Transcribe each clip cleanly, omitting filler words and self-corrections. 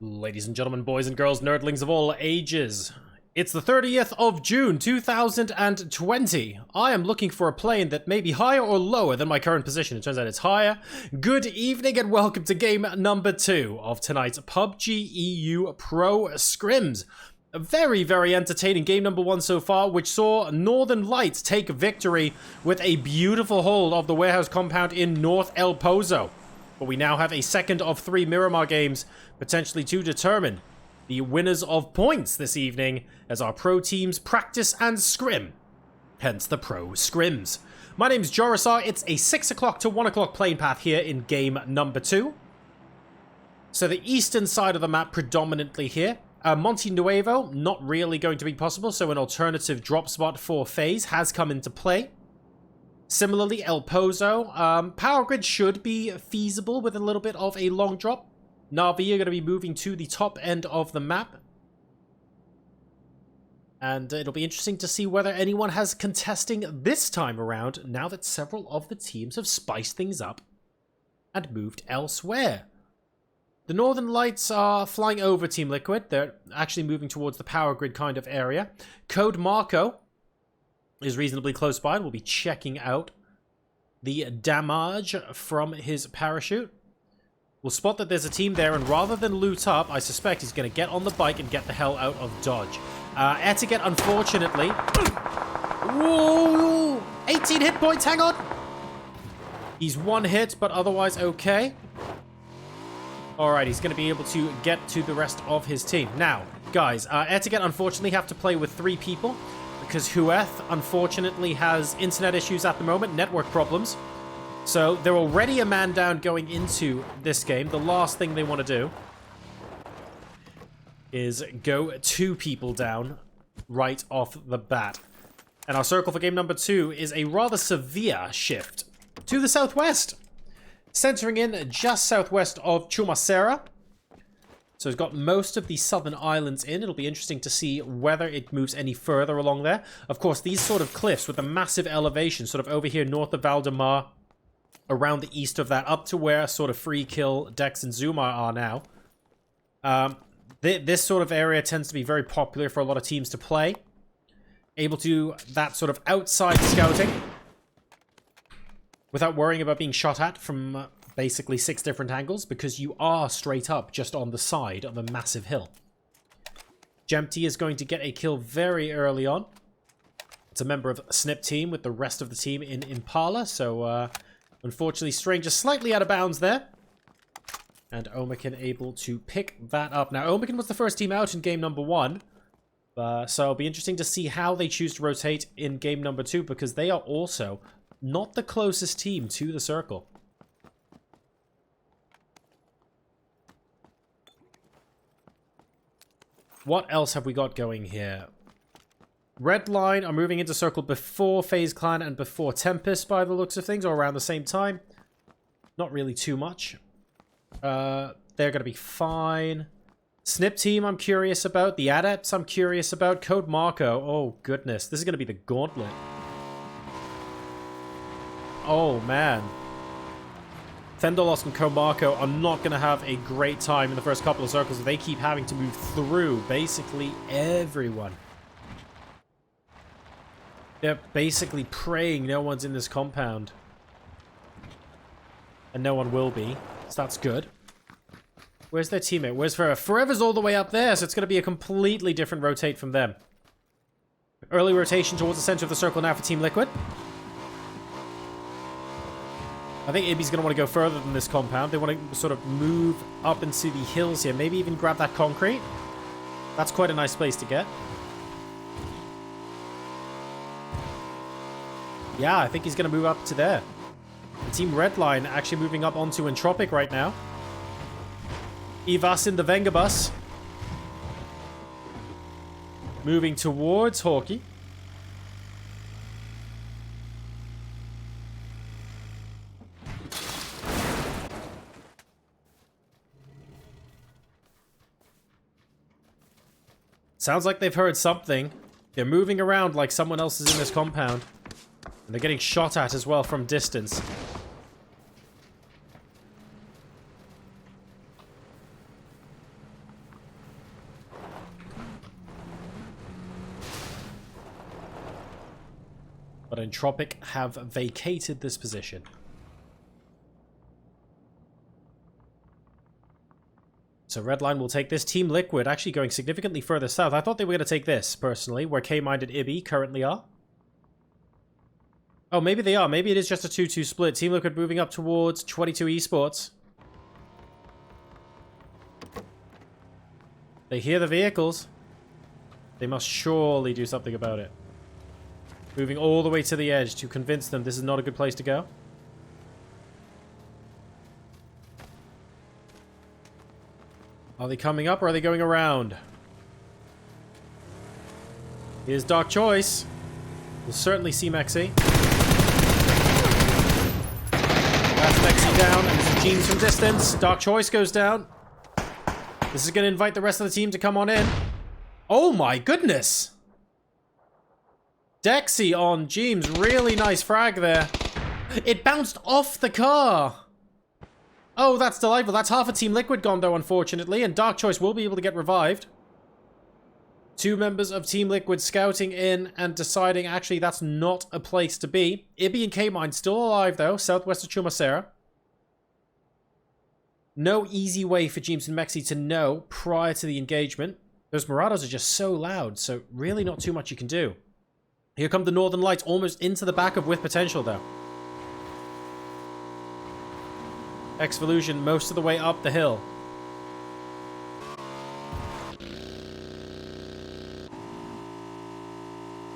Ladies and gentlemen, boys and girls, nerdlings of all ages, it's the 30th of June, 2020. I am looking for a plane that may be higher or lower than my current position. It turns out it's higher. Good evening and welcome to game number 2 of tonight's PUBG EU Pro Scrims. A very, very entertaining game number 1 so far, which saw Northern Lights take victory with a beautiful hold of the warehouse compound in North El Pozo. But we now have a second of 3 Miramar games, potentially to determine the winners of points this evening as our pro teams practice and scrim. Hence the Pro Scrims. My name's Jorisar. It's a 6 o'clock to 1 o'clock playing path here in game number 2. So the eastern side of the map predominantly here. Monte Nuevo, not really going to be possible, so an alternative drop spot for FaZe has come into play. Similarly, El Pozo, Power Grid should be feasible with a little bit of a long drop. Navi are going to be moving to the top end of the map. And it'll be interesting to see whether anyone has contesting this time around, now that several of the teams have spiced things up and moved elsewhere. The Northern Lights are flying over Team Liquid. They're actually moving towards the Power Grid kind of area. Code Marco is reasonably close by and we'll be checking out the damage from his parachute. We'll spot that there's a team there, and rather than loot up, I suspect he's going to get on the bike and get the hell out of dodge. Etiquette, unfortunately... Whoa! 18 hit points, hang on! He's one hit, but otherwise okay. Alright, he's going to be able to get to the rest of his team. Now, guys, Etiquette unfortunately have to play with 3 people, because Hueth, unfortunately, has internet issues at the moment, network problems. So they're already a man down going into this game. The last thing they want to do is go 2 people down right off the bat. And our circle for game number 2 is a rather severe shift to the southwest, centering in just southwest of Chumacera. So it's got most of the southern islands in. It'll be interesting to see whether it moves any further along there. Of course, these sort of cliffs with a massive elevation, sort of over here north of Valdemar, around the east of that, up to where sort of Free Kill, Dex, and Zuma are now. This sort of area tends to be very popular for a lot of teams to play. Able to do that sort of outside scouting without worrying about being shot at from... basically 6 different angles, because you are straight up just on the side of a massive hill. Jempty is going to get a kill very early on. It's a member of Snip team with the rest of the team in Impala, so unfortunately Strange is slightly out of bounds there. And Omekin able to pick that up. Now, Omekin was the first team out in game number 1, so it'll be interesting to see how they choose to rotate in game number 2, because they are also not the closest team to the circle. What else have we got going here? Red Line are moving into circle before FaZe Clan and before Tempest by the looks of things, or around the same time. Not really too much. They're going to be fine. Snip team I'm curious about. The Adepts I'm curious about. Code Marco. Oh goodness. This is going to be the gauntlet. Oh man. Thendolos and Comarco are not going to have a great time in the first couple of circles. They keep having to move through basically everyone. They're basically praying no one's in this compound. And no one will be. So that's good. Where's their teammate? Where's Forever? Forever's all the way up there, so it's going to be a completely different rotate from them. Early rotation towards the center of the circle now for Team Liquid. I think Ibby's going to want to go further than this compound. They want to sort of move up into the hills here. Maybe even grab that concrete. That's quite a nice place to get. Yeah, I think he's going to move up to there. The Team Redline actually moving up onto Entropic right now. Ivas in the Vengabus. Moving towards Hawkey. Sounds like they've heard something. They're moving around like someone else is in this compound. And they're getting shot at as well from distance. But Entropic have vacated this position. So Redline will take this. Team Liquid actually going significantly further south. I thought they were going to take this, personally, where K-Mind and Ibby currently are. Oh, maybe they are. Maybe it is just a 2-2 split. Team Liquid moving up towards 22 Esports. They hear the vehicles. They must surely do something about it. Moving all the way to the edge to convince them this is not a good place to go. Are they coming up or are they going around? Here's Dark Choice. We'll certainly see Mexi. That's Mexi down, and there's Jeans from distance. Dark Choice goes down. This is going to invite the rest of the team to come on in. Oh my goodness! Dexy on Jeems. Really nice frag there. It bounced off the car. Oh, that's delightful. That's half a Team Liquid gone, though, unfortunately. And Dark Choice will be able to get revived. 2 members of Team Liquid scouting in and deciding, actually, that's not a place to be. Ibby and K-Mine still alive, though, southwest of Chumacera. No easy way for Jeems and Mexi to know prior to the engagement. Those Murados are just so loud, so really not too much you can do. Here come the Northern Lights, almost into the back of With Potential, though. Exvolution most of the way up the hill.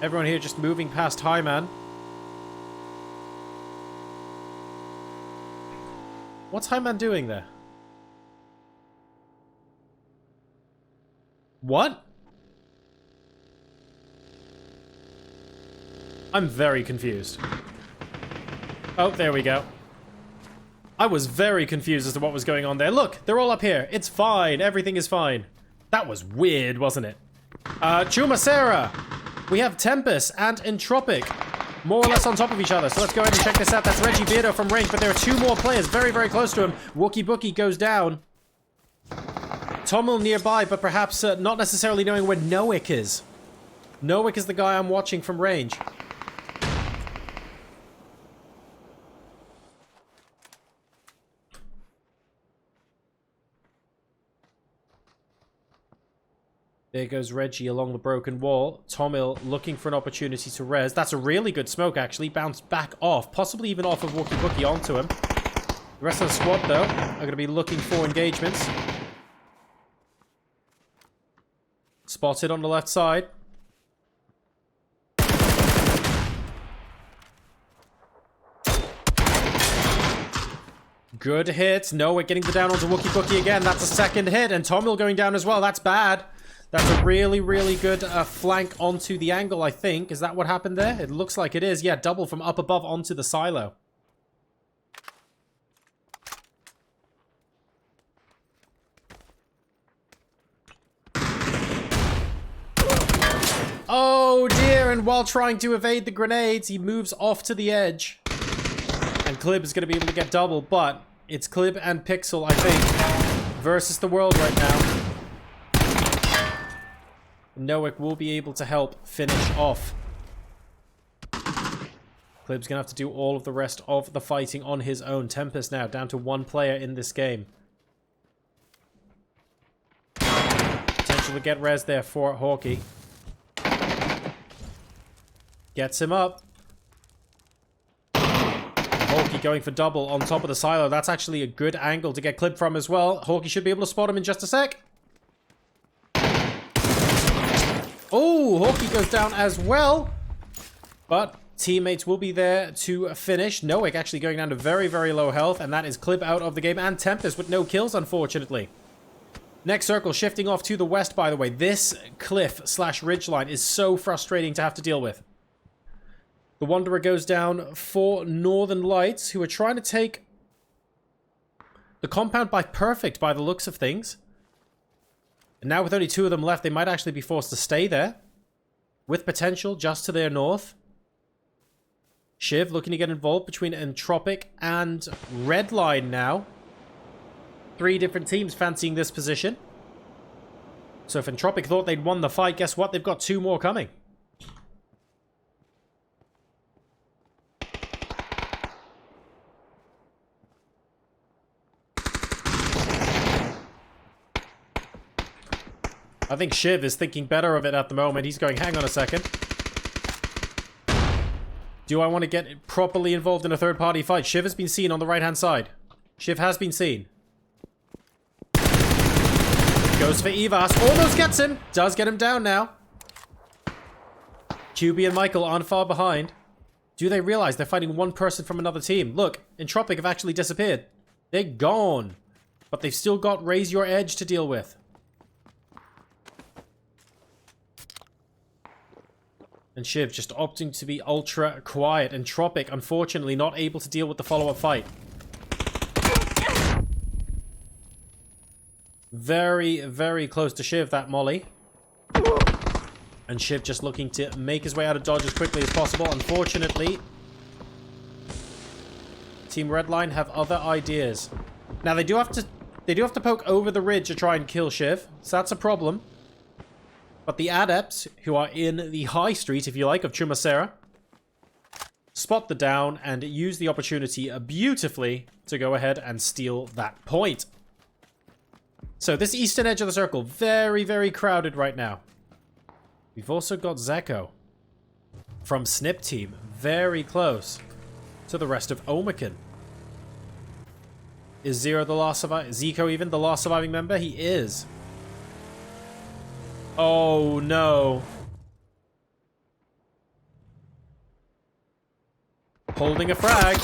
Everyone here just moving past Highman. What's Highman doing there? What? I'm very confused. Oh, there we go. I was very confused as to what was going on there. Look, they're all up here. It's fine. Everything is fine. That was weird, wasn't it? Chumacera. We have Tempest and Entropic. More or less on top of each other. So let's go ahead and check this out. That's Reggie Beardo from range, but there are 2 more players very, very close to him. Wookie Bookie goes down. Tommel nearby, but perhaps not necessarily knowing where Noik is. Noik is the guy I'm watching from range. There goes Reggie along the broken wall. Tommel looking for an opportunity to res. That's a really good smoke, actually. Bounced back off. Possibly even off of Wookie Bookie onto him. The rest of the squad, though, are going to be looking for engagements. Spotted on the left side. Good hit. No, we're getting the down onto Wookie Bookie again. That's a second hit. And Tommel going down as well. That's bad. That's a really, really good flank onto the angle, I think. Is that what happened there? It looks like it is. Yeah, double from up above onto the silo. Oh dear, and while trying to evade the grenades, he moves off to the edge. And Clib is going to be able to get double, but it's Clib and Pixel, I think, versus the world right now. Noik will be able to help finish off. Clib's going to have to do all of the rest of the fighting on his own. Tempest now down to 1 player in this game. Potential to get res there for Hawkeye. Gets him up. Hawkeye going for double on top of the silo. That's actually a good angle to get Clip from as well. Hawkeye should be able to spot him in just a sec. Oh, Hawkeye goes down as well. But teammates will be there to finish. Noik actually going down to very, very low health. And that is Clip out of the game. And Tempest with no kills, unfortunately. Next circle shifting off to the west, by the way. This cliff/ridgeline is so frustrating to have to deal with. The Wanderer goes down for Northern Lights, who are trying to take the compound by perfect by the looks of things. And now with only 2 of them left, they might actually be forced to stay there. With Potential just to their north. Shiv looking to get involved between Entropic and Redline now. 3 different teams fancying this position. So if Entropic thought they'd won the fight, guess what? They've got 2 more coming. I think Shiv is thinking better of it at the moment. He's going, hang on a second. Do I want to get properly involved in a third-party fight? Shiv has been seen on the right-hand side. Shiv has been seen. Goes for Evas. Almost gets him. Does get him down now. QB and Michael aren't far behind. Do they realize they're fighting one person from another team? Look, Entropic have actually disappeared. They're gone. But they've still got Raise Your Edge to deal with. And Shiv just opting to be ultra quiet. Entropic, unfortunately, not able to deal with the follow-up fight. Very, very close to Shiv, that Molly. And Shiv just looking to make his way out of dodge as quickly as possible. Unfortunately, Team Redline have other ideas. Now, they do have to poke over the ridge to try and kill Shiv. So that's a problem. But the adepts, who are in the high street, if you like, of Chumacera, spot the down and use the opportunity beautifully to go ahead and steal that point. So this eastern edge of the circle, very, very crowded right now. We've also got Zeko from Snip Team, very close to the rest of Omican. Is Zero the last surviving? Zico even the last surviving member? He is. Oh no. Holding a frag.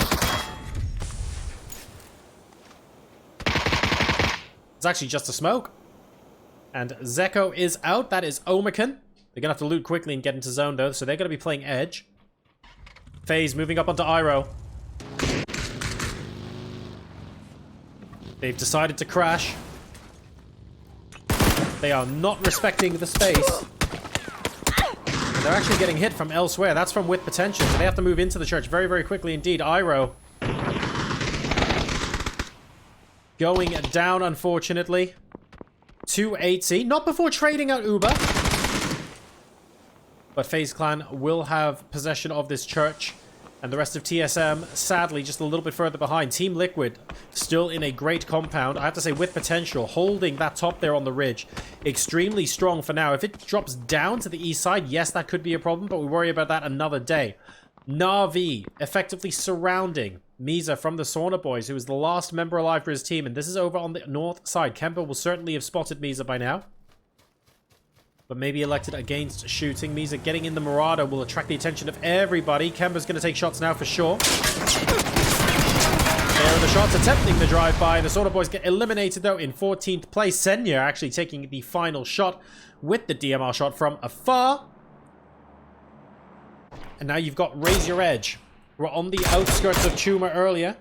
It's actually just a smoke. And Zeko is out. That is Omican. They're going to have to loot quickly and get into zone though, so they're going to be playing Edge. FaZe moving up onto Iroh. They've decided to crash. They are not respecting the space. And they're actually getting hit from elsewhere. That's from With Potential, so they have to move into the church very, very quickly indeed. Iroh going down, unfortunately. 280. Not before trading out Uber. But FaZe Clan will have possession of this church. And the rest of TSM, sadly, just a little bit further behind. Team Liquid still in a great compound. I have to say, With Potential, holding that top there on the ridge. Extremely strong for now. If it drops down to the east side, yes, that could be a problem, but we worry about that another day. Na'Vi effectively surrounding Misa from the Sauna Boys, who is the last member alive for his team. And this is over on the north side. Kemba will certainly have spotted Misa by now. But maybe elected against shooting. Misa getting in the Marauder will attract the attention of everybody. Kemba's going to take shots now for sure. There are the shots attempting the drive-by. The Sauna Boys get eliminated though in 14th place. Senya actually taking the final shot with the DMR shot from afar. And now you've got Raise Your Edge. We're on the outskirts of Chuma earlier.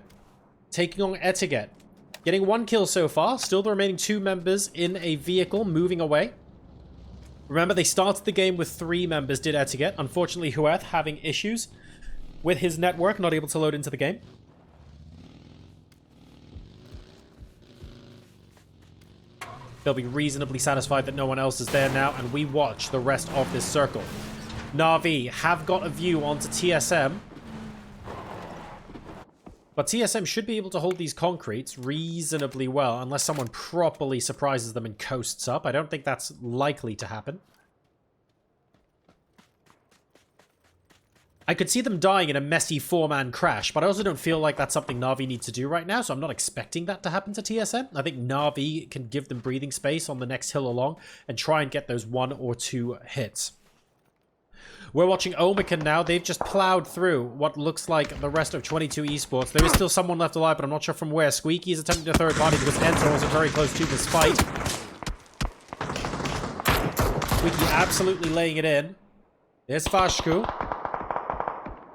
Taking on Etiquette. Getting one kill so far. Still the remaining two members in a vehicle moving away. Remember, they started the game with 3 members, did Etiquette. Unfortunately, Hueth having issues with his network, not able to load into the game. They'll be reasonably satisfied that no one else is there now, and we watch the rest of this circle. Na'Vi have got a view onto TSM. But TSM should be able to hold these concretes reasonably well, unless someone properly surprises them and coasts up. I don't think that's likely to happen. I could see them dying in a messy 4-man crash, but I also don't feel like that's something Na'Vi needs to do right now, so I'm not expecting that to happen to TSM. I think Na'Vi can give them breathing space on the next hill along and try and get those 1 or 2 hits. We're watching Omican now. They've just plowed through what looks like the rest of 22 Esports. There is still someone left alive, but I'm not sure from where. Squeaky is attempting to third body because Enter was very close to this fight. Squeaky absolutely laying it in. There's Vashku.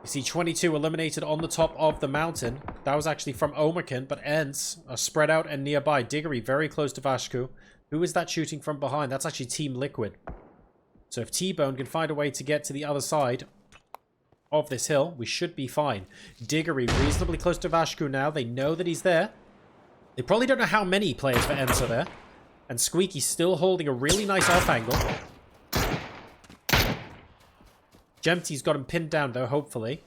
You see 22 eliminated on the top of the mountain. That was actually from Omican, but Ents are spread out and nearby. Diggory very close to Vashku. Who is that shooting from behind? That's actually Team Liquid. So if T-Bone can find a way to get to the other side of this hill, we should be fine. Diggory reasonably close to Vashku now. They know that he's there. They probably don't know how many players for Ents are there. And Squeaky still holding a really nice off angle. Jempty's got him pinned down though, hopefully.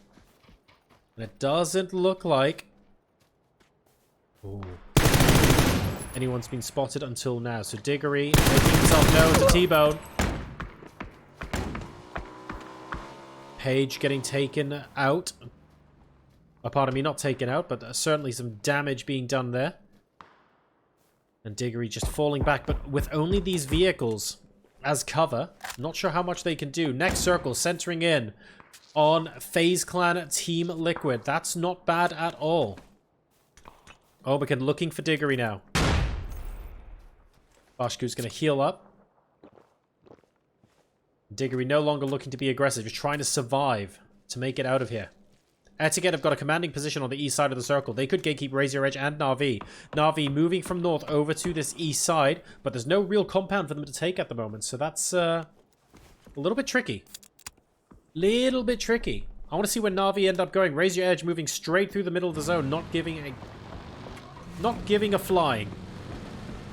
And it doesn't look like... Ooh. anyone's been spotted until now. So Diggory making himself known to T-Bone. Page getting taken out. Pardon me, not taken out, but certainly some damage being done there. And Diggory just falling back, but with only these vehicles as cover, not sure how much they can do. Next circle, centering in on FaZe Clan Team Liquid. That's not bad at all. Oberkin looking for Diggory now. Vashku's going to heal up. Diggory no longer looking to be aggressive. He's trying to survive to make it out of here. Etiquette have got a commanding position on the east side of the circle. They could gatekeep Razor Edge and Na'Vi. Na'Vi moving from north over to this east side, but there's no real compound for them to take at the moment, so that's a little bit tricky. Little bit tricky. I want to see where Na'Vi end up going. Razor Edge moving straight through the middle of the zone, not giving a flying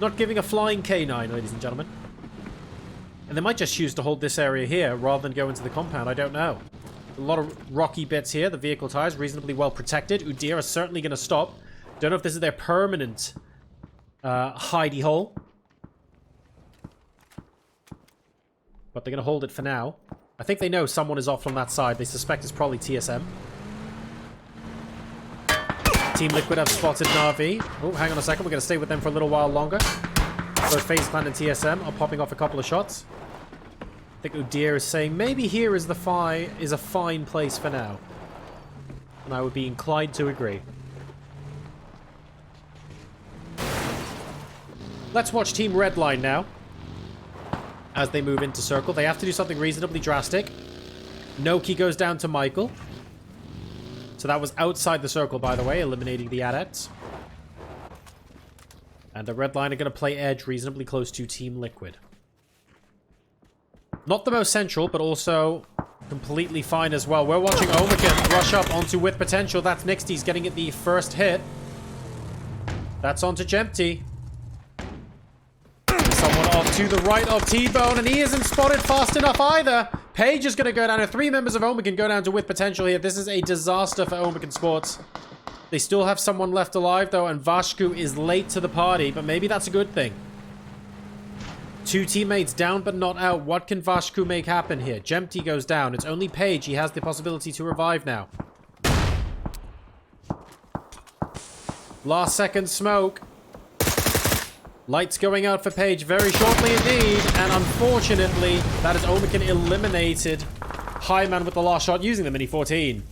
K9, ladies and gentlemen. And they might just choose to hold this area here rather than go into the compound. I don't know. A lot of rocky bits here. The vehicle tires reasonably well protected. Udyr is certainly going to stop. Don't know if this is their permanent hidey hole. But they're going to hold it for now. I think they know someone is off on that side. They suspect it's probably TSM. Team Liquid have spotted Na'Vi. Oh, hang on a second. We're going to stay with them for a little while longer. Both FaZe Clan and TSM are popping off a couple of shots. I think Udyr is saying maybe here is a fine place for now. And I would be inclined to agree. Let's watch Team Redline now. As they move into circle. They have to do something reasonably drastic. Noki goes down to Michael. So that was outside the circle, by the way, eliminating the adepts. And the Redline are going to play Edge reasonably close to Team Liquid. Not the most central, but also completely fine as well. We're watching Omerkin rush up onto With Potential. That's Nixty's getting it the first hit. That's onto Jempty. Someone off to the right of T-Bone, and he isn't spotted fast enough either. Page is going to go down, and 3 members of Omerkin go down to With Potential here. This is a disaster for Omerkin Sports. They still have someone left alive, though, and Vashku is late to the party, but maybe that's a good thing. 2 teammates down but not out. What can Vashku make happen here? Jempty goes down. It's only Page. He has the possibility to revive now. Last second smoke. Lights going out for Page very shortly indeed. And unfortunately, that is Omerkin eliminated. Highman with the last shot using the Mini 14.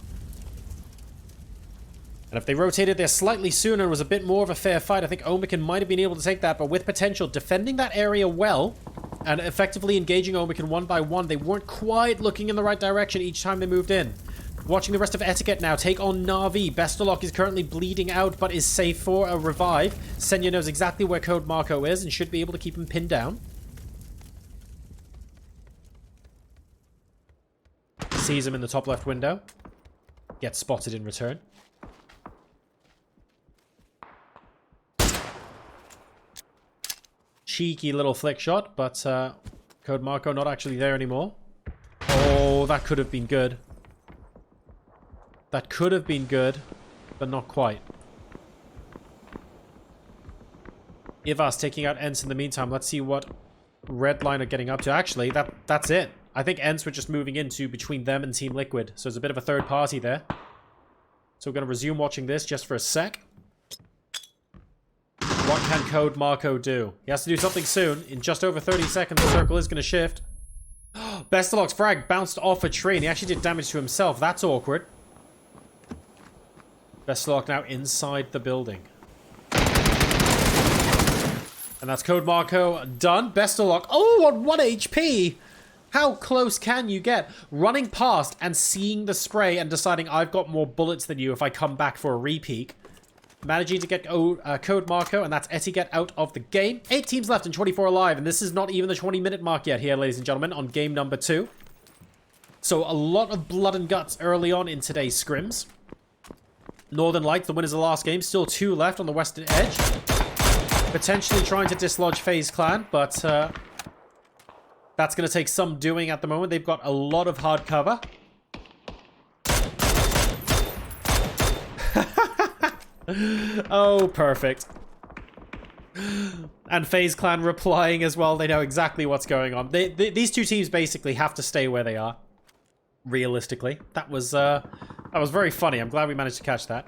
And if they rotated there slightly sooner, it was a bit more of a fair fight. I think Omerkin might have been able to take that, but With Potential defending that area well and effectively engaging Omerkin one by one. They weren't quite looking in the right direction each time they moved in. Watching the rest of Etiquette now take on Na'Vi. Bestelok is currently bleeding out, but is safe for a revive. Senya knows exactly where Code Marco is and should be able to keep him pinned down. Sees him in the top left window. Gets spotted in return. Cheeky little flick shot, but Code Marco not actually there anymore. Oh, that could have been good. That could have been good, but not quite. Ivas taking out Ents in the meantime. Let's see what Redline are getting up to. Actually, that's it. I think Ents were just moving into between them and Team Liquid. So there's a bit of a third party there. So we're going to resume watching this just for a sec. What can Code Marco do? He has to do something soon. In just over 30 seconds, the circle is going to shift. Bestelok's frag bounced off a tree, and he actually did damage to himself. That's awkward. Bestelok now inside the building. And that's Code Marco done. Bestelok, oh, on 1 HP! How close can you get? Running past and seeing the spray and deciding I've got more bullets than you if I come back for a repeak. Managing to get Code Marco, and that's Etiquette out of the game. 8 teams left and 24 alive, and this is not even the 20-minute mark yet here, ladies and gentlemen, on game number 2. So a lot of blood and guts early on in today's scrims. Northern Lights, the winners of the last game, still 2 left on the western edge. Potentially trying to dislodge FaZe Clan, but that's going to take some doing at the moment. They've got a lot of hard cover. Oh, perfect. And FaZe Clan replying as well. They know exactly what's going on. These two teams basically have to stay where they are. Realistically. That was very funny. I'm glad we managed to catch that.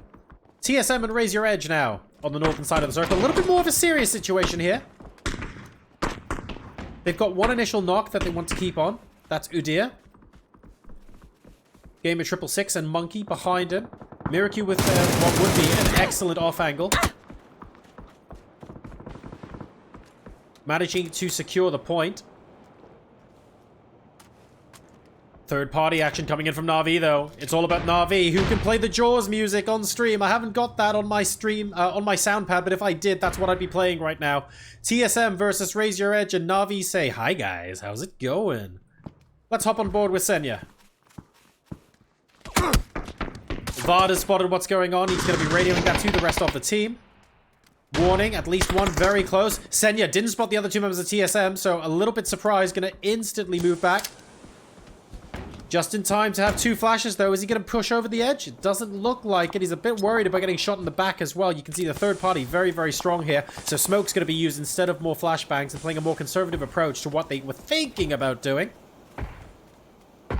TSM and Raise Your Edge now on the northern side of the circle. A little bit more of a serious situation here. They've got one initial knock that they want to keep on. That's Udir. Gamer 666 and Monkey behind him. Miracu with what would be an excellent off angle. Managing to secure the point. Third party action coming in from Na'Vi though. It's all about Na'Vi, who can play the Jaws music on stream. I haven't got that on my stream, on my sound pad, but if I did, that's what I'd be playing right now. TSM versus Raise Your Edge, and Na'Vi say, hi guys, how's it going? Let's hop on board with Senya. Vard has spotted what's going on. He's going to be radioing that to the rest of the team. Warning, at least one very close. Senya didn't spot the other two members of TSM, so a little bit surprised. Going to instantly move back. Just in time to have two flashes, though. Is he going to push over the edge? It doesn't look like it. He's a bit worried about getting shot in the back as well. You can see the third party very, very strong here. So smoke's going to be used instead of more flashbangs and playing a more conservative approach to what they were thinking about doing.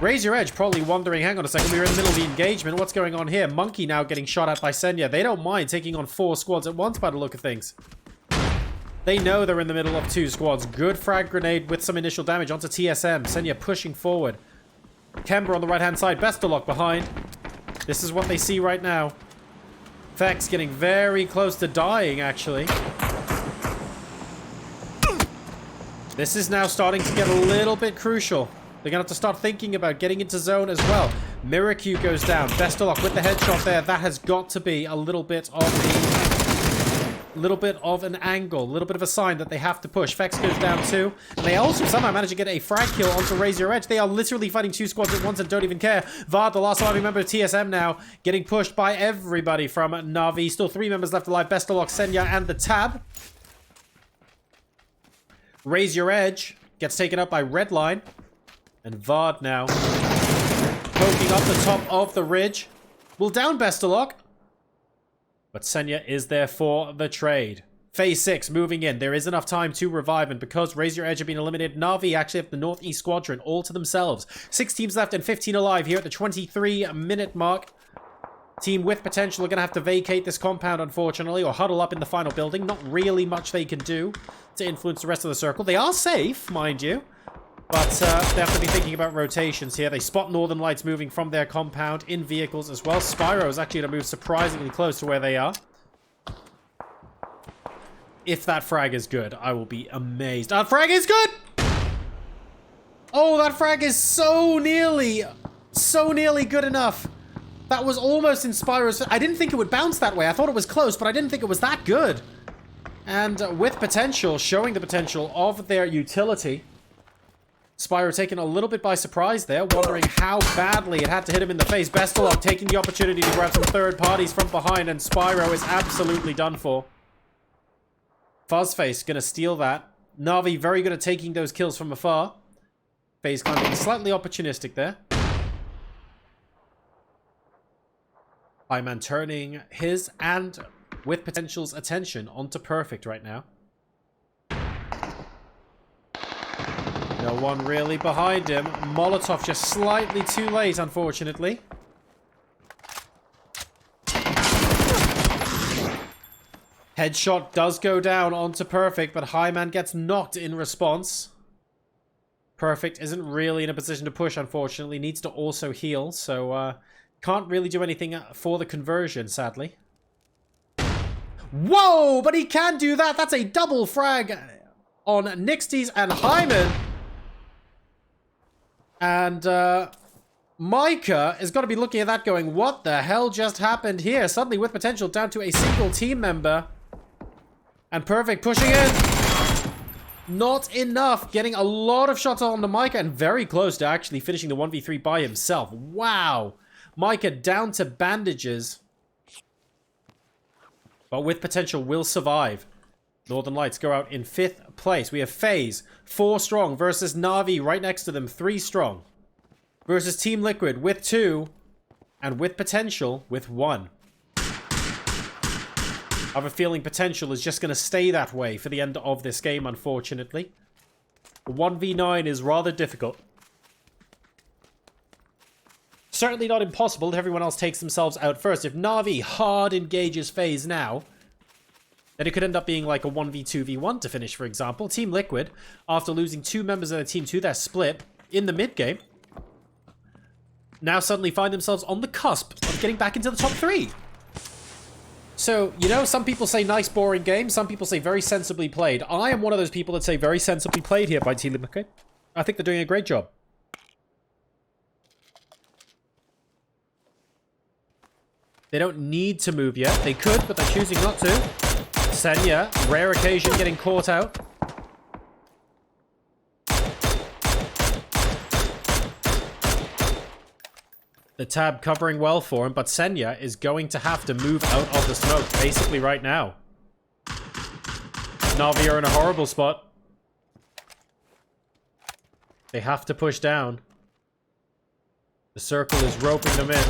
Raise Your Edge probably wondering, hang on a second, we were in the middle of the engagement. What's going on here? Monkey now getting shot at by Senya. They don't mind taking on 4 squads at once by the look of things. They know they're in the middle of 2 squads. Good frag grenade with some initial damage onto TSM. Senya pushing forward. Kemba on the right-hand side. Bestalock behind. This is what they see right now. Vex getting very close to dying, actually. This is now starting to get a little bit crucial. They're going to have to start thinking about getting into zone as well. Miracu goes down. Bestalock with the headshot there. That has got to be a little bit of an angle, a little bit of a sign that they have to push. Vex goes down too. And they also somehow manage to get a frag kill onto Raise Your Edge. They are literally fighting 2 squads at once and don't even care. Vard, the last surviving member of TSM now, getting pushed by everybody from Na'Vi. Still 3 members left alive. Bestalock, Senya, and the Tab. Raise Your Edge gets taken up by Redline. And Vard now poking up the top of the ridge. Will down Bestalock. But Senya is there for the trade. Phase 6 moving in. There is enough time to revive. And because Raise Your Edge have been eliminated, Na'Vi actually have the Northeast Squadron all to themselves. 6 teams left and 15 alive here at the 23-minute mark. Team with potential are going to have to vacate this compound, unfortunately, or huddle up in the final building. Not really much they can do to influence the rest of the circle. They are safe, mind you. But they have to be thinking about rotations here. They spot Northern Lights moving from their compound in vehicles as well. Spyro is actually going to move surprisingly close to where they are. If that frag is good, I will be amazed. That frag is good! Oh, that frag is so nearly good enough. That was almost in Spyro's... I didn't think it would bounce that way. I thought it was close, but I didn't think it was that good. And with potential, showing the potential of their utility... Spyro taken a little bit by surprise there, wondering how badly it had to hit him in the face. Bestalock taking the opportunity to grab some third parties from behind, and Spyro is absolutely done for. Fuzzface gonna steal that. Na'Vi very good at taking those kills from afar. FaZe Clan being slightly opportunistic there. Hyman turning his and with potential's attention onto Perfect right now. No one really behind him. Molotov just slightly too late, unfortunately. Headshot does go down onto Perfect, but Highman gets knocked in response. Perfect isn't really in a position to push, unfortunately. Needs to also heal, so can't really do anything for the conversion, sadly. Whoa! But he can do that! That's a double frag on Nixties and Hyman. And Micah is going to be looking at that going, what the hell just happened here? Suddenly with potential down to a single team member. And Perfect pushing in. Not enough. Getting a lot of shots on the Micah and very close to actually finishing the 1v3 by himself. Wow. Micah down to bandages. But with potential will survive. Northern Lights go out in 5th place. We have FaZe, 4 strong, versus Na'Vi right next to them, 3 strong. Versus Team Liquid with 2, and with potential with 1. I have a feeling Potential is just going to stay that way for the end of this game, unfortunately. 1v9 is rather difficult. Certainly not impossible if everyone else takes themselves out first. If Na'Vi hard engages FaZe now, then it could end up being like a 1v2v1 to finish, for example. Team Liquid, after losing 2 members of their team to their split in the mid-game, now suddenly find themselves on the cusp of getting back into the top 3. So, you know, some people say nice, boring game. Some people say very sensibly played. I am one of those people that say very sensibly played here by Team Liquid. I think they're doing a great job. They don't need to move yet. They could, but they're choosing not to. Senya, rare occasion getting caught out. The tab covering well for him, but Senya is going to have to move out of the smoke basically right now. Na'Vi are in a horrible spot. They have to push down. The circle is roping them in.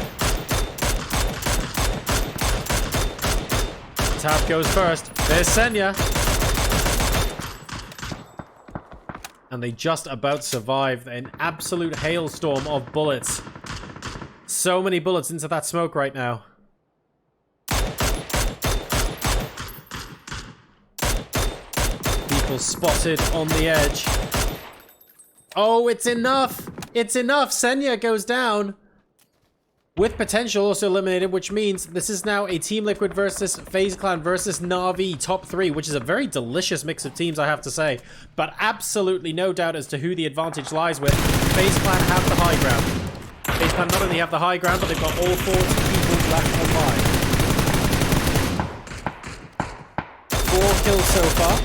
Tab goes first. There's Senya. And they just about survive an absolute hailstorm of bullets. So many bullets into that smoke right now. People spotted on the edge. Oh, it's enough! It's enough! Senya goes down. With Potential also eliminated, which means this is now a Team Liquid versus FaZe Clan versus Na'Vi top 3, which is a very delicious mix of teams, I have to say. But absolutely no doubt as to who the advantage lies with. FaZe Clan have the high ground. FaZe Clan not only have the high ground, but they've got all 40 people left alive. 4 kills so far.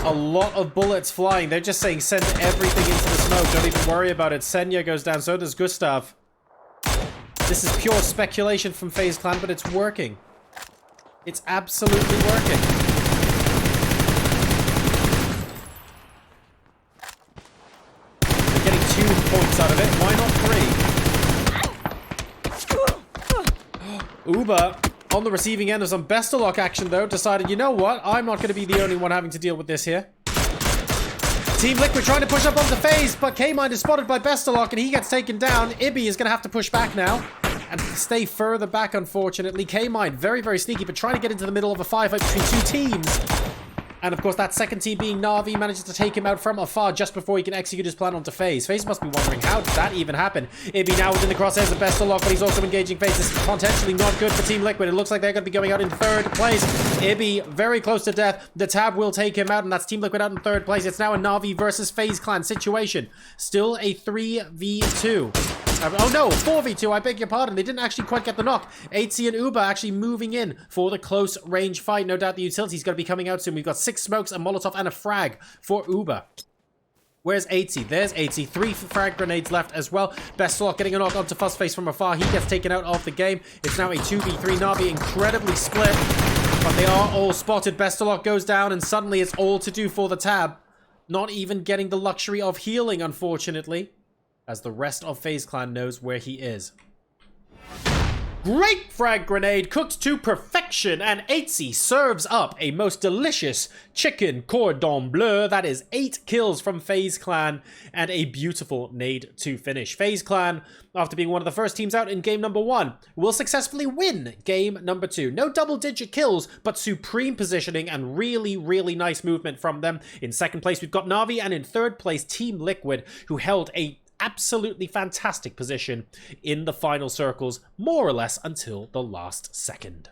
A lot of bullets flying. They're just saying send everything into the smoke. Don't even worry about it. Senya goes down. So does Gustav. This is pure speculation from FaZe Clan, but it's working. It's absolutely working. They're getting 2 points out of it. Why not 3? Uber, on the receiving end of some Bestalock action, though, decided, you know what? I'm not going to be the only one having to deal with this here. Team Liquid trying to push up onto FaZe, but K-Mind is spotted by Bestalock, and he gets taken down. Ibby is going to have to push back now and stay further back, unfortunately. K-Mind, very, very sneaky, but trying to get into the middle of a firefight between 2 teams. And, of course, that second team being Na'Vi manages to take him out from afar just before he can execute his plan onto FaZe. FaZe must be wondering, how did that even happen? Ibby now within the crosshairs of Bestalock, but he's also engaging FaZe. This is potentially not good for Team Liquid. It looks like they're going to be going out in 3rd place. Ibby, very close to death. The tab will take him out, and that's Team Liquid out in 3rd place. It's now a Na'Vi versus FaZe Clan situation. Still a 3v2. Oh no, 4v2, I beg your pardon. They didn't actually quite get the knock. Atzi and Uber actually moving in for the close range fight. No doubt the utility's going to be coming out soon. We've got 6 smokes, a Molotov, and a frag for Uber. Where's Atzi? There's Atzi. 3 frag grenades left as well. Bestalock getting a knock onto Fuzzface from afar. He gets taken out of the game. It's now a 2v3. Na'Vi incredibly split, but they are all spotted. Bestalock goes down, and suddenly it's all to do for the tab. Not even getting the luxury of healing, unfortunately, as the rest of FaZe Clan knows where he is. Great frag grenade, cooked to perfection, and Atzi serves up a most delicious chicken cordon bleu. That is 8 kills from FaZe Clan and a beautiful nade to finish. FaZe Clan, after being one of the first teams out in game number 1, will successfully win game number 2. No double-digit kills, but supreme positioning and really, really nice movement from them. In 2nd place, we've got Na'Vi, and in 3rd place, Team Liquid, who held a absolutely fantastic position in the final circles, more or less until the last second.